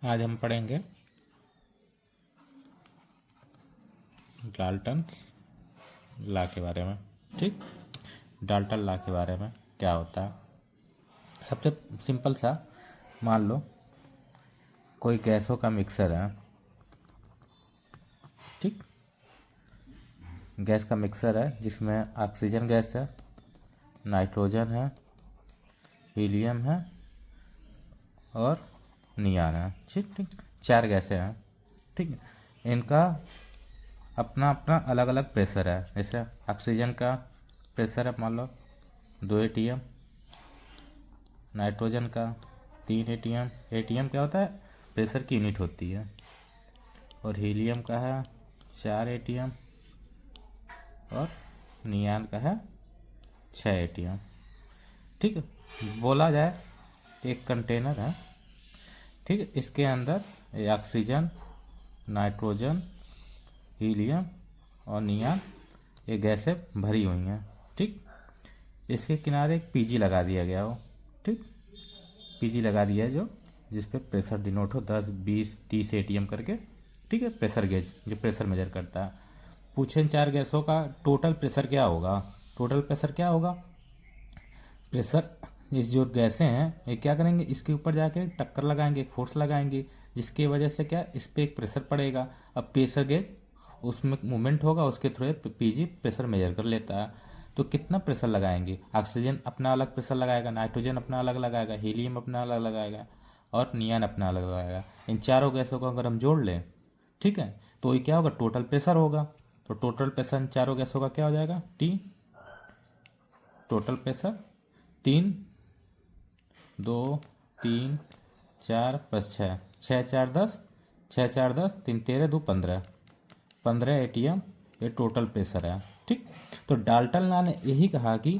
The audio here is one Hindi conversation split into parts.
आज हम पढ़ेंगे डाल्टन लॉ के बारे में। ठीक, डाल्टन लॉ के बारे में क्या होता है। सबसे सिंपल सा, मान लो कोई गैसों का मिक्सर है। ठीक, गैस का मिक्सर है जिसमें ऑक्सीजन गैस है, नाइट्रोजन है, हीलियम है और नियॉन है। ठीक ठीक, चार गैसें हैं। ठीक, इनका अपना अपना अलग अलग प्रेशर है। जैसे ऑक्सीजन का प्रेशर है मान लो 2 atm, नाइट्रोजन का 3 atm। atm क्या होता है? प्रेशर की यूनिट होती है। और हीलियम का है 4 atm और नियॉन का है 6 atm। ठीक है, बोला जाए एक कंटेनर है। ठीक है, इसके अंदर ऑक्सीजन, नाइट्रोजन, हीलियम और नियॉन ये गैसें भरी हुई हैं। ठीक, इसके किनारे एक पीजी लगा दिया गया हो। ठीक, पीजी लगा दिया है जो जिस पे प्रेशर डिनोट हो 10, 20, 30 atm करके। ठीक है, प्रेशर गेज जो प्रेशर मेजर करता है। पूछे इन चार गैसों का टोटल प्रेशर क्या होगा। टोटल प्रेशर क्या होगा? प्रेशर, इस जो गैसें हैं ये क्या करेंगे, इसके ऊपर जाके टक्कर लगाएंगे, एक फोर्स लगाएंगे, जिसकी वजह से क्या इस पर एक प्रेशर पड़ेगा। अब प्रेशर गेज उसमें मूवमेंट होगा, उसके थ्रू पीजी प्रेशर मेजर कर लेता है। तो कितना प्रेशर लगाएंगे? ऑक्सीजन अपना अलग प्रेशर लगाएगा, नाइट्रोजन अपना अलग लगाएगा, हीलियम अपना अलग लगाएगा और नियॉन अपना अलग लगाएगा। इन चारों गैसों को अगर हम जोड़ लें, ठीक है, तो ये क्या होगा? टोटल प्रेशर होगा। तो टोटल प्रेशर इन चारों गैसों का क्या हो जाएगा? टी। टोटल प्रेशर 3, 2, 3, 4 + 6, 6 4 10, 6 4 10, 3 13 2 15 atm ये टोटल प्रेशर है। ठीक, तो डाल्टन लॉ ने यही कहा कि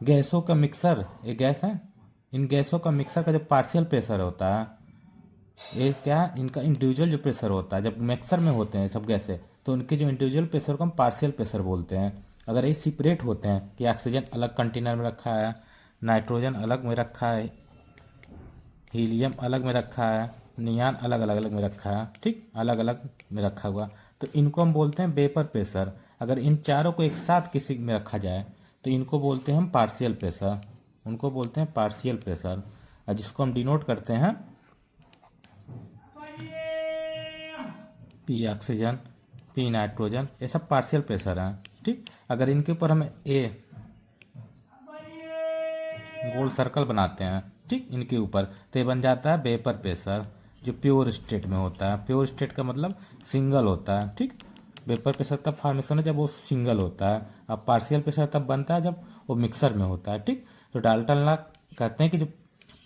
गैसों का मिक्सर, ये गैस है, इन गैसों का मिक्सर का जो पार्शियल प्रेशर होता है, ये क्या है, इनका इंडिविजुअल जो प्रेशर होता है, जब मिक्सर में होते हैं सब गैसें, तो उनके जो इंडिविजुअल प्रेशर को हम पार्शियल प्रेशर बोलते हैं। अगर ये सेपरेट होते हैं कि ऑक्सीजन अलग कंटेनर में रखा है, नाइट्रोजन अलग में रखा है, हीलियम अलग में रखा है, नियॉन अलग अलग अलग में रखा है, ठीक, अलग अलग में रखा हुआ, तो इनको हम बोलते हैं वेपर प्रेशर। अगर इन चारों को एक साथ किसी में रखा जाए तो इनको बोलते हैं हम पार्शियल प्रेशर। उनको बोलते हैं पार्शियल प्रेशर, और जिसको हम डिनोट करते हैं पी ऑक्सीजन, पी नाइट्रोजन, ये सब पार्शियल प्रेशर हैं। ठीक, अगर इनके ऊपर हम ए गोल सर्कल बनाते हैं, ठीक, इनके ऊपर, तो ये बन जाता है वेपर प्रेशर, जो प्योर स्टेट में होता है। प्योर स्टेट का मतलब सिंगल होता है। ठीक, वेपर प्रेशर तब फॉर्मेशन है जब वो सिंगल होता है। अब पार्शियल प्रेशर तब बनता है जब वो मिक्सर में होता है। ठीक, तो डाल्टन लॉ कहते हैं कि जो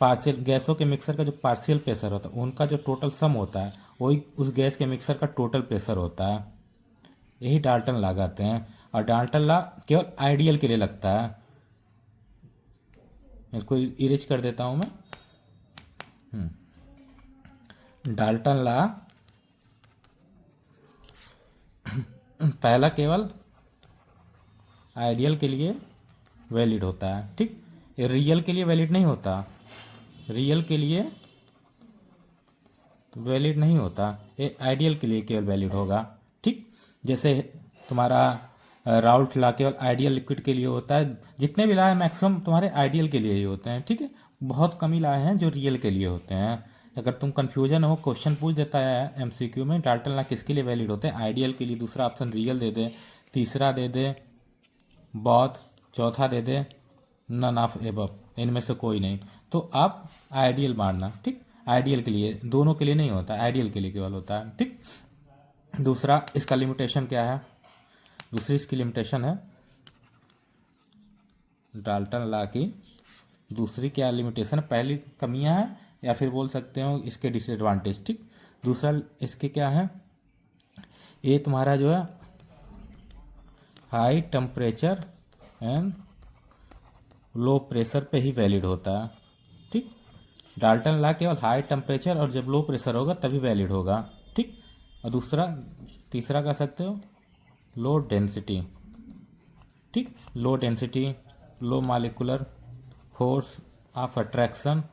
पार्शियल गैसों के मिक्सर का जो पार्शियल प्रेशर होता है उनका जो टोटल सम होता है वही उस गैस के मिक्सर का टोटल प्रेशर होता है। यही डाल्टन लॉ कहते हैं। और डाल्टन लॉ केवल आइडियल के लिए लगता है। इसको इरेज कर देता हूं मैं। डाल्टन लॉ पहला केवल आइडियल के लिए वैलिड होता है। ठीक, ये रियल के लिए वैलिड नहीं होता। रियल के लिए वैलिड नहीं होता, ये आइडियल के लिए केवल वैलिड होगा। ठीक, जैसे तुम्हारा राउल्ट लॉ केवल आइडियल लिक्विड के लिए होता है। जितने भी लॉ है मैक्सिमम तुम्हारे आइडियल के लिए ही होते हैं। ठीक है, बहुत कम ही लॉ हैं जो रियल के लिए होते हैं। अगर तुम कंफ्यूजन हो, क्वेश्चन पूछ देता है एमसीक्यू में डाल्टन लॉ किसके लिए वैलिड होते हैं? आइडियल के लिए। दूसरा ऑप्शन रियल दे दे, तीसरा दे दे बोथ, चौथा दे दे नन ऑफ एबव, इनमें से कोई नहीं, तो आप आइडियल मानना। ठीक, आइडियल के लिए, दोनों के लिए नहीं होता, आइडियल के लिए केवल होता है। ठीक, दूसरा इसका लिमिटेशन क्या है? दूसरी इसकी लिमिटेशन है डाल्टन लॉ की, दूसरी क्या लिमिटेशन है? पहली कमियां हैं या फिर बोल सकते हो इसके डिसएडवांटेज। ठीक, दूसरा इसके क्या है? ये तुम्हारा जो है high temperature and low pressure पे ही वैलिड होता है। ठीक, डाल्टन लॉ केवल हाई टेम्परेचर और जब लो प्रेशर होगा तभी वैलिड होगा। ठीक, और दूसरा, तीसरा कह सकते हो लो डेंसिटी। ठीक, low density, low molecular force of attraction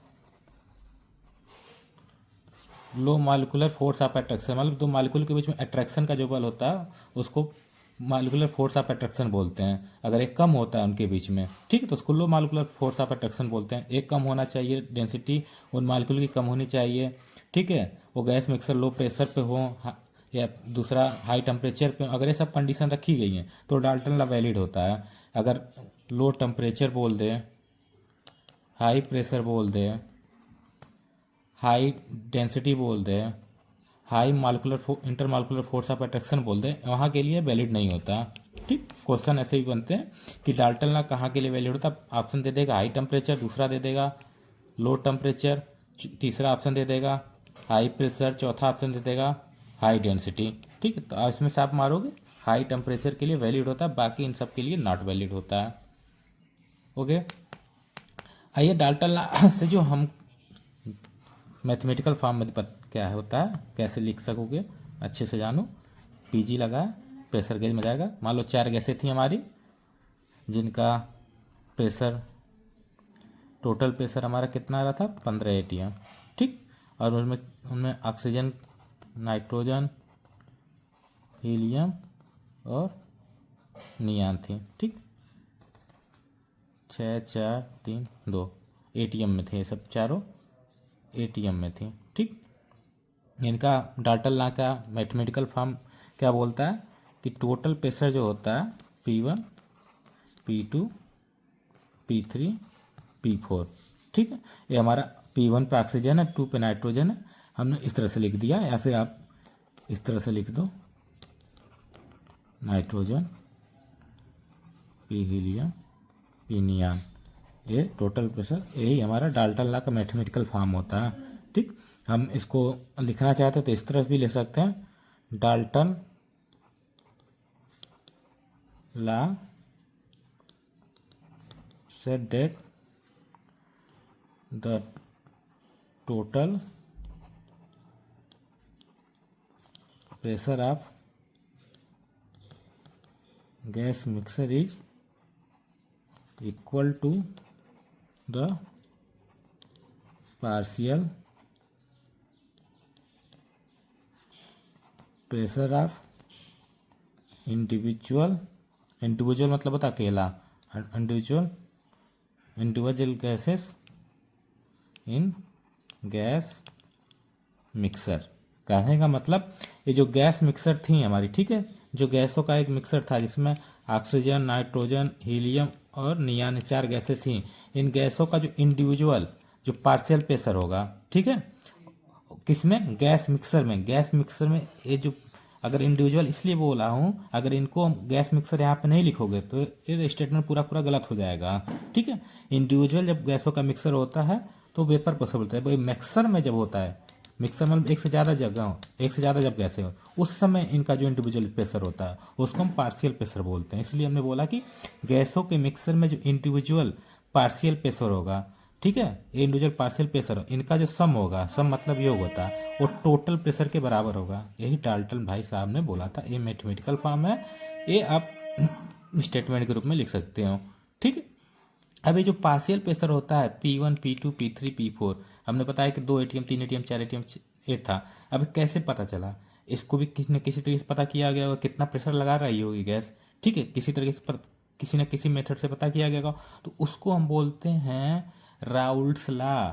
low molecular force of attraction, मतलब दो मालिक्यूल के बीच में अट्रैक्शन का जो बल होता है उसको मालिकुलर फोर्स ऑफ अट्रैक्शन बोलते हैं। अगर एक कम होता है उनके बीच में, ठीक है, तो उसको लो मालिकुलर फोर्स ऑफ अट्रैक्शन बोलते हैं। एक कम होना चाहिए, डेंसिटी उन मालिक्यूल की कम होनी चाहिए, ठीक है, वो गैस मिक्सर लो प्रेशर पे हो या दूसरा हाई टेम्परेचर पे। अगर ये सब कंडीशन रखी गई हैं तो डाल्टन लॉ वैलिड होता है। अगर लो टेम्परेचर बोल दे, हाई प्रेशर बोल दे, हाई डेंसिटी बोल दे, high molecular intermolecular force of attraction बोल दे, वहाँ के लिए वैलिड नहीं होता। ठीक, क्वेश्चन ऐसे ही बनते हैं कि डाल्टन लॉ कहाँ के लिए वैलिड होता। ऑप्शन दे देगा हाई टेम्परेचर, दूसरा दे देगा लो टेम्परेचर, तीसरा ऑप्शन दे देगा हाई प्रेशर, चौथा ऑप्शन दे देगा हाई डेंसिटी। ठीक है, तो इसमें से आप मारोगे हाई टेम्परेचर के लिए वैलिड होता है, बाकी इन सब के लिए नॉट वैलिड होता है। ओके, आइए डाल्टन लॉ से जो हम मैथमेटिकल फॉर्म में क्या होता है, कैसे लिख सकोगे अच्छे से जानो। पीजी लगा, प्रेशर गेज में जाएगा। मान लो 4 गैसें थी हमारी जिनका प्रेशर, टोटल प्रेशर हमारा कितना आ रहा था 15 atm, ठीक, और उनमें उनमें ऑक्सीजन, नाइट्रोजन, हीलियम और नियान थी। ठीक, 6 4 3 2 atm में थे, ये सब चारों atm में थी। ठीक, इनका डाल्टन लॉ का मैथमेटिकल फॉर्म क्या बोलता है कि टोटल प्रेशर जो होता है P1 P2 P3 P4, ठीक है, ये हमारा P1 पे ऑक्सीजन है, 2 पे नाइट्रोजन है, हमने इस तरह से लिख दिया, या फिर आप इस तरह से लिख दो नाइट्रोजन, P हीलियम, P नियान, ये टोटल प्रेशर, यही हमारा डाल्टन लॉ का मैथमेटिकल फॉर्म होता है। ठीक, हम इसको लिखना चाहते हैं तो इस तरह भी लिख सकते हैं, Dalton law said that the total pressure of gas mixer is equal to the partial pressure of individual मतलब होता अकेला, individual gases in gas mixer. कहने का मतलब ये जो गैस मिक्सर थी हमारी, ठीक है, जो गैसों का एक मिक्सर था जिसमें ऑक्सीजन, नाइट्रोजन, हीलियम और नियान 4 गैसें थीं, इन गैसों का जो इंडिविजुअल जो पार्शियल प्रेशर होगा, ठीक है, किसमें, गैस मिक्सर में ये जो, अगर इंडिविजुअल इसलिए बोला हूँ, अगर इनको गैस मिक्सर यहाँ पे नहीं लिखोगे तो ये स्टेटमेंट पूरा गलत हो जाएगा। ठीक है, इंडिविजुअल जब गैसों का मिक्सर होता है तो वेपर प्रेशर बोलता है। भाई मिक्सर में जब होता है, मिक्सर मतलब एक से ज़्यादा जब गैसें हो, उस समय इनका जो इंडिविजुअल प्रेशर होता है उसको हम पार्शियल प्रेशर बोलते हैं। इसलिए हमने बोला कि गैसों के मिक्सर में जो इंडिविजुअल पार्शियल प्रेशर होगा, ठीक है, ये इंडिविजुअल पार्शियल प्रेशर, इनका जो सम होगा, सम मतलब योग होता है, वो टोटल प्रेशर के बराबर होगा। यही डाल्टन भाई साहब ने बोला था। ये मैथमेटिकल फॉर्म है, ये आप स्टेटमेंट के रूप में लिख सकते हो। ठीक है, अब ये जो पार्शियल प्रेशर होता है P1 P2 P3 P4, हमने बताया कि 2 ATM 3 ATM 4 ATM ये था। अब कैसे पता चला, इसको भी किसी न किसी तरीके से पता किया गया होगा, कितना प्रेशर लगा रही होगी गैस, ठीक है, किसी तरीके से किसी न किसी मेथड से पता किया गया होगा, तो उसको हम बोलते हैं राउल्ट्स लॉ।